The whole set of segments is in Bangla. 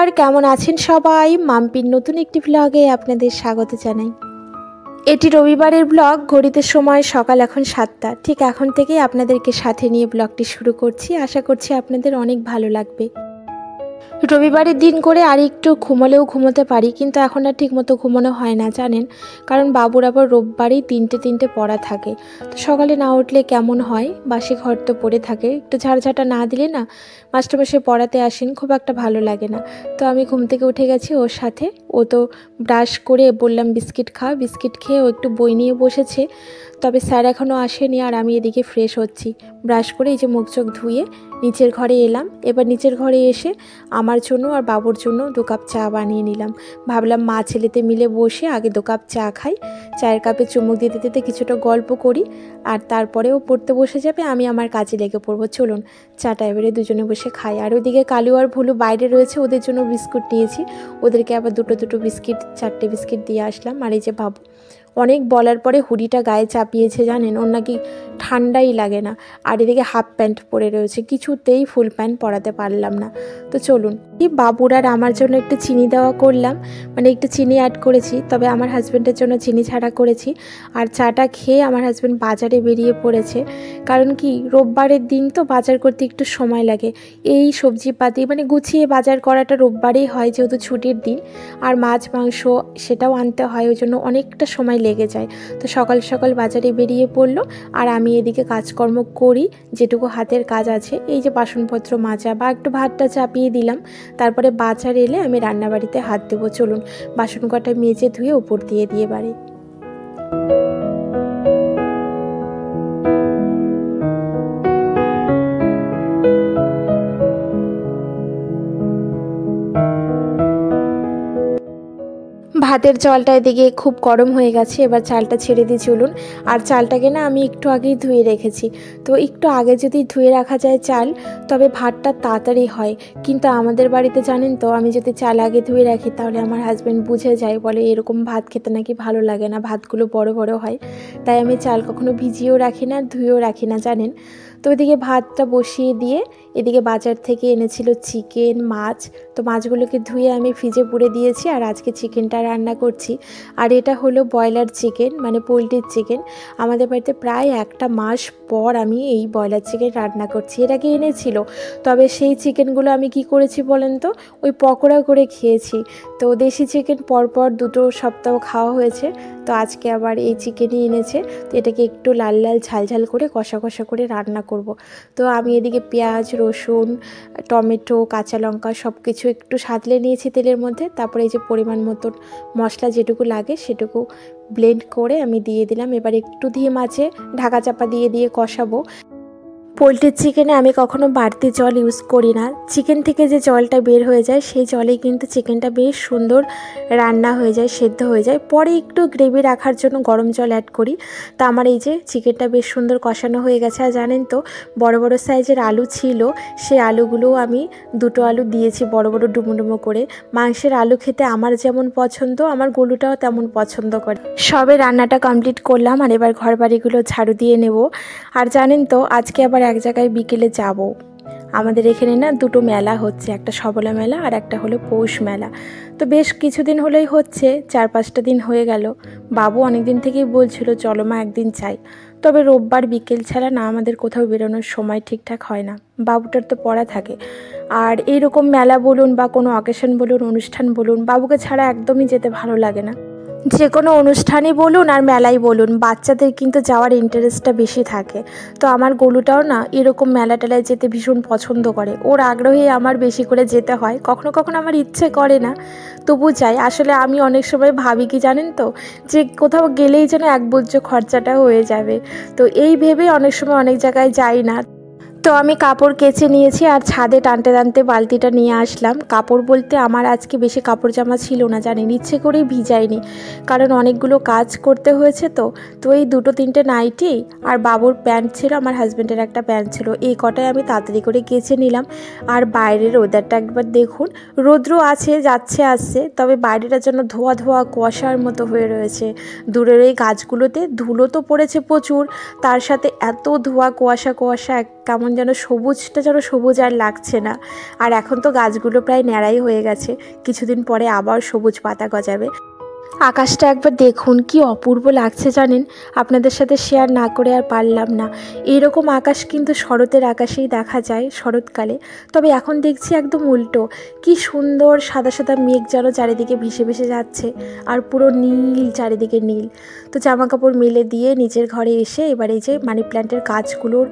নমস্কার, কেমন আছেন সবাই? মাম্পির নতুন একটি ব্লগে আপনাদের স্বাগত জানাই। এটি রবিবারের ব্লগ। ঘড়িতে সময় সকাল এখন 7টা। ঠিক এখন থেকেই আপনাদেরকে সাথে নিয়ে ব্লগটি শুরু করছি। আশা করছি আপনাদের অনেক ভালো লাগবে। রবিবারের দিন করে আর একটু ঘুমোলেও ঘুমোতে পারি, কিন্তু এখন আর ঠিকমতো ঘুমানো হয় না জানেন, কারণ বাবুর আবার রোববারেই তিনটে পড়া থাকে। তো সকালে না উঠলে কেমন হয়, বাসি ঘর তো পড়ে থাকে, একটু ঝাড়ঝাঁটা না দিলে না মাস্টারমশাই পড়াতে আসেন, খুব একটা ভালো লাগে না। তো আমি ঘুম থেকে উঠে গেছি ওর সাথে। ও তো ব্রাশ করে বললাম বিস্কিট খা, বিস্কিট খেয়ে ও একটু বই নিয়ে বসেছে। তবে স্যার এখনও আসেনি আর আমি এদিকে ফ্রেশ হচ্ছি। ব্রাশ করে এই যে মুখ চোখ ধুয়ে নিচের ঘরে এলাম। এবার নিচের ঘরে এসে আমার জন্য আর বাবুর জন্য 2 কাপ চা বানিয়ে নিলাম। ভাবলাম মা ছেলেতে মিলে বসে আগে 2 কাপ চা খাই, চায়ের কাপে চুমুক দিতে দিতে কিছুটা গল্প করি, আর তারপরে ও পড়তে বসে যাবে, আমি আমার কাজে লেগে পড়বো। চলুন চাটা এবারে দুজনে বসে খাই। আর ওইদিকে কালু আর ভুলু বাইরে রয়েছে, ওদের জন্য বিস্কুট নিয়েছি। ওদেরকে আবার দুটো বিস্কিট, 4টে বিস্কিট দিয়ে আসলাম। আর এই যে বাবু অনেক বলার পরে হুডিটা গায়ে চাপিয়েছে জানেন, ওর নাকি ঠান্ডাই লাগে না। আর এদিকে হাফ প্যান্ট পরে রয়েছে, কিছুতেই ফুল প্যান্ট পরাতে পারলাম না। তো চলুন বাবুর আর আমার জন্য একটু চিনি দেওয়া করলাম, মানে একটু চিনি অ্যাড করেছি, তবে আমার হাজব্যান্ডের জন্য চিনি ছাড়া করেছি। আর চাটা খেয়ে আমার হাজব্যান্ড বাজারে বেরিয়ে পড়েছে, কারণ কি রোববারের দিন তো বাজার করতে একটু সময় লাগে। এই সবজিপাতি মানে গুছিয়ে বাজার করাটা রোববারেই হয়, যেহেতু ছুটির দিন। আর মাছ মাংস সেটাও আনতে হয়, ওই জন্য অনেকটা সময় লেগে যায়। তো সকাল সকাল বাজারে বেরিয়ে পড়লো, আর আমি এদিকে কাজকর্ম করি যেটুকু হাতের কাজ আছে। এই যে বাসনপত্র মাজা বা একটু ভাতটা চাপিয়ে দিলাম, তারপরে বাজার এলে আমি রান্নাবাড়িতে হাত দেবো। চলুন বাসন কটা মেজে ধুয়ে উপর দিয়ে বাড়ি। ভাতের জলটা এদিকে খুব গরম হয়ে গেছে, এবার চালটা ছেড়ে দিয়ে চলুন। আর চালটাকে না আমি একটু আগেই ধুয়ে রেখেছি, তো একটু আগে যদি ধুয়ে রাখা যায় চাল, তবে ভাতটা তাড়াতাড়ি হয়। কিন্তু আমাদের বাড়িতে জানেন তো, আমি যদি চাল আগে ধুয়ে রাখি তাহলে আমার হাজব্যান্ড বুঝে যায়, বলে এরকম ভাত খেতে নাকি ভালো লাগে না, ভাতগুলো বড় বড় হয়। তাই আমি চাল কখনো ভিজিয়েও রাখি না, ধুয়েও রাখি না জানেন। তো ওইদিকে ভাতটা বসিয়ে দিয়ে এদিকে বাজার থেকে এনেছিল চিকেন, মাছ। তো মাছগুলোকে ধুয়ে আমি ফ্রিজে পুরে দিয়েছি, আর আজকে চিকেনটা রান্না করছি। আর এটা হলো ব্রয়লার চিকেন, মানে পোলট্রির চিকেন। আমাদের বাড়িতে প্রায় 1 মাস পর আমি এই ব্রয়লার চিকেন রান্না করছি। এর আগে এনেছিল, তবে সেই চিকেনগুলো আমি কি করেছি বলেন তো, ওই পকোড়া করে খেয়েছি। তো দেশি চিকেন পরপর 2 সপ্তাহ খাওয়া হয়েছে, তো আজকে আবার এই চিকেনই এনেছে। তো এটাকে একটু লাল লাল ঝাল করে কষা করে রান্না করব। তো আমি এদিকে পেঁয়াজ, রসুন, টমেটো, কাঁচা লঙ্কা সব কিছু একটু সাঁতলে নিয়েছি তেলের মধ্যে। তারপরে এই যে পরিমাণ মতন মশলা যেটুকু লাগে সেটুকু ব্লেন্ড করে আমি দিয়ে দিলাম। এবার একটু ধিম আঁচে ঢাকা চাপা দিয়ে কষাবো। পোলট্রির চিকেনে আমি কখনো বাড়তি জল ইউজ করি না। চিকেন থেকে যে জলটা বের হয়ে যায় সেই জলেই কিন্তু চিকেনটা বেশ সুন্দর রান্না হয়ে যায়, সেদ্ধ হয়ে যায়। পরে একটু গ্রেভি রাখার জন্য গরম জল অ্যাড করি। তা আমার এই যে চিকেনটা বেশ সুন্দর কষানো হয়ে গেছে। আর জানেন তো, বড় বড় সাইজের আলু ছিল, সেই আলুগুলোও আমি 2 আলু দিয়েছি বড় বড় ডুমো করে। মাংসের আলু খেতে আমার যেমন পছন্দ, আমার গলুটাও তেমন পছন্দ করে। সবে রান্নাটা কমপ্লিট করলাম, আর এবার ঘর বাড়িগুলো ঝাড়ু দিয়ে নেব। আর জানেন তো, আজকে আবার এক জায়গায় বিকেলে যাব। আমাদের এখানে না 2 মেলা হচ্ছে, একটা সবলা মেলা আর একটা হলো পৌষ মেলা। তো বেশ কিছুদিন হলেই হচ্ছে, 4-5টা দিন হয়ে গেল। বাবু অনেক দিন থেকেই বলছিল চলো মা একদিন চাই, তবে রোববার বিকেল ছাড়া না আমাদের কোথাও বেরোনোর সময় ঠিকঠাক হয় না, বাবুটার তো পড়া থাকে। আর এইরকম মেলা বলুন বা কোনো অকেশন বলুন, অনুষ্ঠান বলুন, বাবুকে ছাড়া একদমই যেতে ভালো লাগে না। যে কোনো অনুষ্ঠানই বলুন আর মেলাই বলুন, বাচ্চাদের কিন্তু যাওয়ার ইন্টারেস্টটা বেশি থাকে। তো আমার গলুটাও না এরকম মেলা টেলায় যেতে ভীষণ পছন্দ করে, ওর আগ্রহে আমার বেশি করে যেতে হয়। কখনো কখনো আমার ইচ্ছে করে না, তবু যাই। আসলে আমি অনেক সময় ভাবি কি জানেন তো, যে কোথাও গেলেই যেন একবোঝ্য খরচাটা হয়ে যাবে। তো এই ভেবে অনেক সময় অনেক জায়গায় যাই না। তো আমি কাপড় কেচে নিয়েছি, আর ছাদে টানতে বালতিটা নিয়ে আসলাম। কাপড় বলতে আমার আজকে বেশি কাপড় জামা ছিল না জানেন, ইচ্ছে করেই ভিজাইনি, কারণ অনেকগুলো কাজ করতে হয়েছে। তো এই 2-3টে নাইটি আর বাবুর প্যান্ট ছিল, আমার হাজব্যান্ডের একটা প্যান্ট ছিল, এই কটাই আমি তাড়াতাড়ি করে কেচে নিলাম। আর বাইরের ওয়েদারটা একবার দেখুন, রৌদ্র আছে, যাচ্ছে আসছে, তবে বাইরেটার জন্য ধোয়া কুয়াশার মতো হয়ে রয়েছে। দূরের এই গাছগুলোতে ধুলো তো পড়েছে প্রচুর, তার সাথে এত ধোয়া কুয়াশা কেমন যেন সবুজটা যেন সবুজ আর লাগছে না। আর এখন তো গাছগুলো প্রায় ন্যাড়াই হয়ে গেছে, কিছুদিন পরে আবার সবুজ পাতা গজাবে। আকাশটা একবার দেখুন কি অপূর্ব লাগছে জানেন, আপনাদের সাথে শেয়ার না করে আর পারলাম না। এইরকম আকাশ কিন্তু শরতের আকাশেই দেখা যায় শরৎকালে, তবে এখন দেখছি একদম উল্টো। কি সুন্দর সাদা সাদা মেঘ যেন চারিদিকে ভেসে ভেসে যাচ্ছে, আর পুরো নীল, চারিদিকে নীল। তো জামা কাপড় মেলে দিয়ে নিজের ঘরে এসে এবার এই যে মানি প্ল্যান্টের গাছগুলোর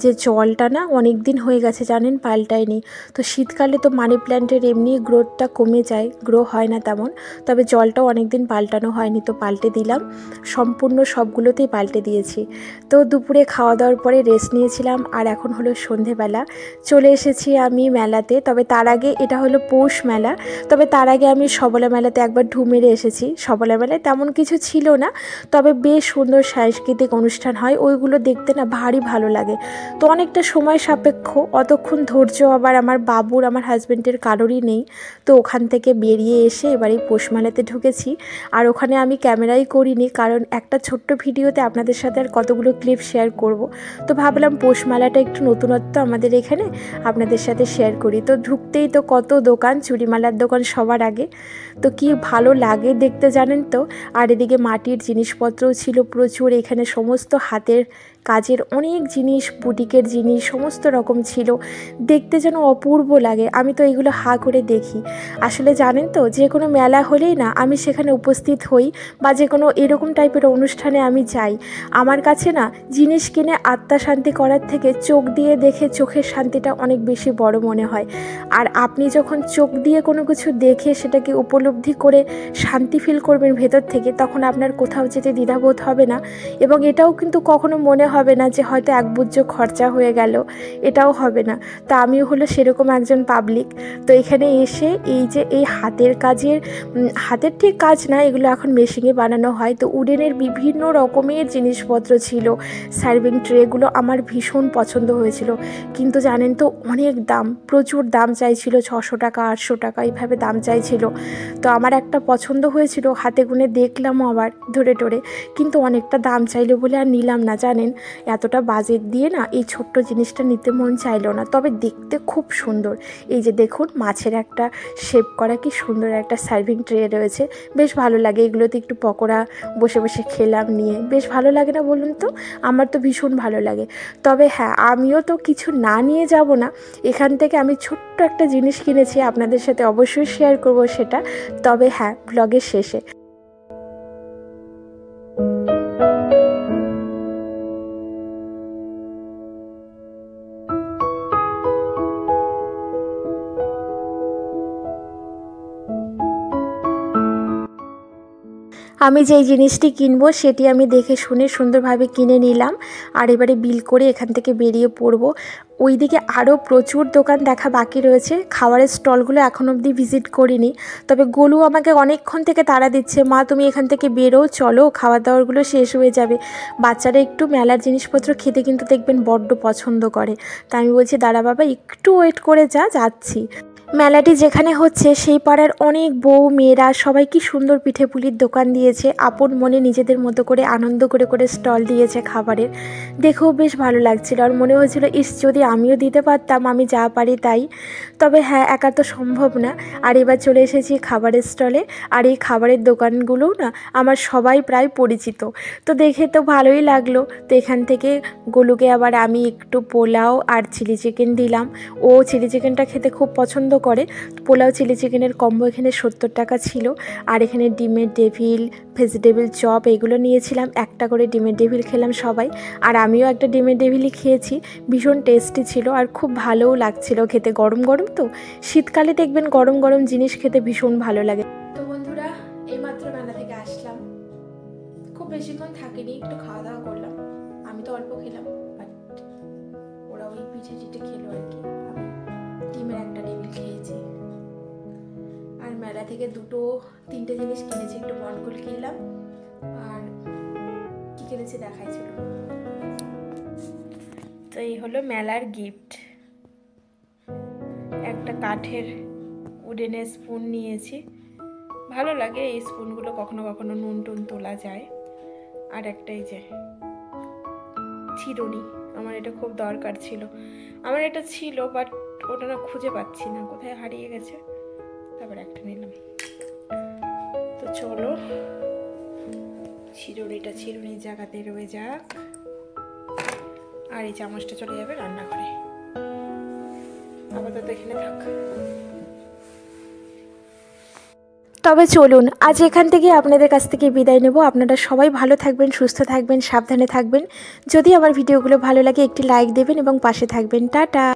যে জলটা না অনেক দিন হয়ে গেছে জানেন পাল্টায়নি। তো শীতকালে তো মানি প্ল্যান্টের এমনি গ্রোথটা কমে যায়, গ্রো হয় না তেমন, তবে জলটাও অনেক দিন পাল্টানো হয়নি, তো পাল্টে দিলাম। সম্পূর্ণ সবগুলোতেই পাল্টে দিয়েছি। তো দুপুরে খাওয়া দাওয়ার পরে রেস্ট নিয়েছিলাম, আর এখন হলো সন্ধেবেলা। চলে এসেছি আমি মেলাতে, তবে তার আগে এটা হলো পৌষ মেলা, তবে তার আগে আমি সবলা মেলাতে একবার ঢু মেরে এসেছি। সবলা মেলায় তেমন কিছু ছিল না, তবে বেশ সুন্দর সাংস্কৃতিক অনুষ্ঠান হয়, ওইগুলো দেখতে না ভারী ভালো লাগে। তো অনেকটা সময় সাপেক্ষ, অতক্ষণ ধৈর্য আবার আমার বাবুর, আমার হাজব্যান্ডের কারোরই নেই। তো ওখান থেকে বেরিয়ে এসে এবার এই পৌষ মেলাতে ঢুকেছি। আর ওখানে আমি ক্যামেরাই করিনি, কারণ একটা ছোট্ট ভিডিওতে আপনাদের সাথে আর কতগুলো ক্লিপ শেয়ার করব। তো ভাবলাম পৌষ মেলাটা একটু নতুনত্ব আমাদের এখানে, আপনাদের সাথে শেয়ার করি। তো ঢুকতেই তো কত দোকান, চুড়িমালার দোকান সবার আগে। তো কি ভালো লাগে দেখতে জানেন তো। আর এদিকে মাটির জিনিসপত্রও ছিল প্রচুর, এখানে সমস্ত হাতের কাজের অনেক জিনিস, বুটিকের জিনিস সমস্ত রকম ছিল, দেখতে যেন অপূর্ব লাগে। আমি তো এগুলো হা করে দেখি। আসলে জানেন তো, যে কোনো মেলা হলেই না আমি সেখানে উপস্থিত হই, বা যে কোনো এরকম টাইপের অনুষ্ঠানে আমি যাই। আমার কাছে না জিনিস কিনে আত্মা শান্তি করার থেকে চোখ দিয়ে দেখে চোখের শান্তিটা অনেক বেশি বড় মনে হয়। আর আপনি যখন চোখ দিয়ে কোনো কিছু দেখে সেটাকে উপলব্ধি করে শান্তি ফিল করবেন ভেতর থেকে, তখন আপনার কোথাও যেতে দ্বিধাবোধ হবে না, এবং এটাও কিন্তু কখনো মনে হবে না যে হয়তো একবুজ্জ খরচা হয়ে গেল, এটাও হবে না। তা আমিও হলো সেরকম একজন পাবলিক। তো এখানে এসে এই যে এই হাতের কাজের, হাতের ঠিক কাজ না, এগুলো এখন মেশিনে বানানো হয়, তো উডেনের বিভিন্ন রকমের জিনিসপত্র ছিল। সার্ভিং ট্রেগুলো আমার ভীষণ পছন্দ হয়েছিল, কিন্তু জানেন তো অনেক দাম, প্রচুর দাম চাইছিল, 600 টাকা 800 টাকা এইভাবে দাম চাইছিল। তো আমার একটা পছন্দ হয়েছিল, হাতে গুনে দেখলামও আবার ধরে টরে, কিন্তু অনেকটা দাম চাইলো বলে আর নিলাম না জানেন। এতটা বাজেট দিয়ে না এই ছোট্ট জিনিসটা নিতে মন চাইলো না, তবে দেখতে খুব সুন্দর। এই যে দেখুন মাছের একটা শেপ করা কি সুন্দর একটা সার্ভিং ট্রে রয়েছে, বেশ ভালো লাগে। এগুলোতে একটু পকোড়া বসে বসে খেলাম নিয়ে, বেশ ভালো লাগে না বলুন তো? আমার তো ভীষণ ভালো লাগে। তবে হ্যাঁ, আমিও তো কিছু না নিয়ে যাব না, এখান থেকে আমি ছোট্ট একটা জিনিস কিনেছি, আপনাদের সাথে অবশ্যই শেয়ার করব সেটা, তবে হ্যাঁ ব্লগের শেষে। আমি যেই জিনিসটি কিনবো সেটি আমি দেখে শুনে সুন্দরভাবে কিনে নিলাম, আর এবারে বিল করে এখান থেকে বেরিয়ে পড়বো। ওইদিকে আরও প্রচুর দোকান দেখা বাকি রয়েছে, খাবারের স্টলগুলো এখন অবধি ভিজিট করিনি। তবে গোলু আমাকে অনেকক্ষণ থেকে তাড়া দিচ্ছে, মা তুমি এখান থেকে বেরো, চলো খাওয়া দাওয়ারগুলো শেষ হয়ে যাবে। বাচ্চারা একটু মেলার জিনিসপত্র খেতে কিন্তু দেখবেন বড্ড পছন্দ করে। তা আমি বলছি দাঁড়া বাবা, একটু ওয়েট করে যাচ্ছি। মেলাটি যেখানে হচ্ছে সেই পাড়ার অনেক বউ মেয়েরা সবাই কি সুন্দর পিঠেপুলির দোকান দিয়েছে, আপন মনে নিজেদের মতো করে আনন্দ করে করে স্টল দিয়েছে খাবারের, দেখেও বেশ ভালো লাগছিল। আর মনে হয়েছিল ইস যদি আমিও দিতে পারতাম, আমি যা পারি তাই। তবে হ্যাঁ, একা তো সম্ভব না। আর এবার চলে এসেছি খাবারের স্টলে, আর এই খাবারের দোকানগুলোও না আমার সবাই প্রায় পরিচিত, তো দেখে তো ভালোই লাগলো। তো এখান থেকে গোলুকে আবার আমি একটু পোলাও আর চিলি চিকেন দিলাম, ও চিলি চিকেনটা খেতে খুব পছন্দ করে। পোলাও চিলি চিকেনের কম্বো এখানে 70 টাকা ছিল। আর এখানে ডিমের ডেভিল, ভেজিটেবল চপ এগুলো নিয়েছিলাম, একটা করে ডিমের ডেভিল খেলাম সবাই, আর আমিও একটা ডিমের ডেভিলই খেয়েছি। ভীষণ টেস্টি ছিল আর খুব ভালোও লাগছিল খেতে, গরম গরম তো, শীতকালে দেখবেন গরম গরম জিনিস খেতে ভীষণ ভালো লাগে। তো বন্ধুরা, এইমাত্র মেলা থেকে আসলাম, খুব বেশিক্ষণ থাকিনি, একটু খাওয়া দাওয়া করলাম। আমি তো অল্প খেলাম, বাট ওরা ওই পিঠে টিঠে খেলো আর কি। আমি ডিমের একটা ডেভিল খেয়েছি, আর মেলা থেকে 2-3টে জিনিস কিনেছি, একটু বনকুল কিনলাম, আর কি কিনেছি দেখাইছিল। তো এই হলো মেলার গিফট, একটা কাঠের উডেনের স্পুন নিয়েছি, ভালো লাগে এই স্পুনগুলো, কখনো কখনো নুন টুন তোলা যায়। আর একটা এই যে চিরুনি, আমার এটা খুব দরকার ছিল। আমার এটা ছিল, বাট ওটা না খুঁজে পাচ্ছি না, কোথায় হারিয়ে গেছে। তারপর একটা নিলাম। তো চলো চিরুনিটা চিরুনির জায়গাতে রয়ে যাক, আর এই চামচটা চলে যাবে রান্নাঘরে। আপাতত এখানে থাক। তবে চলুন আজ এখান থেকে আপনাদের কাছ থেকে বিদায় নেব। আপনারা সবাই ভালো থাকবেন, সুস্থ থাকবেন, সাবধানে থাকবেন। যদি আমার ভিডিওগুলো ভালো লাগে একটি লাইক দেবেন এবং পাশে থাকবেন। টাটা।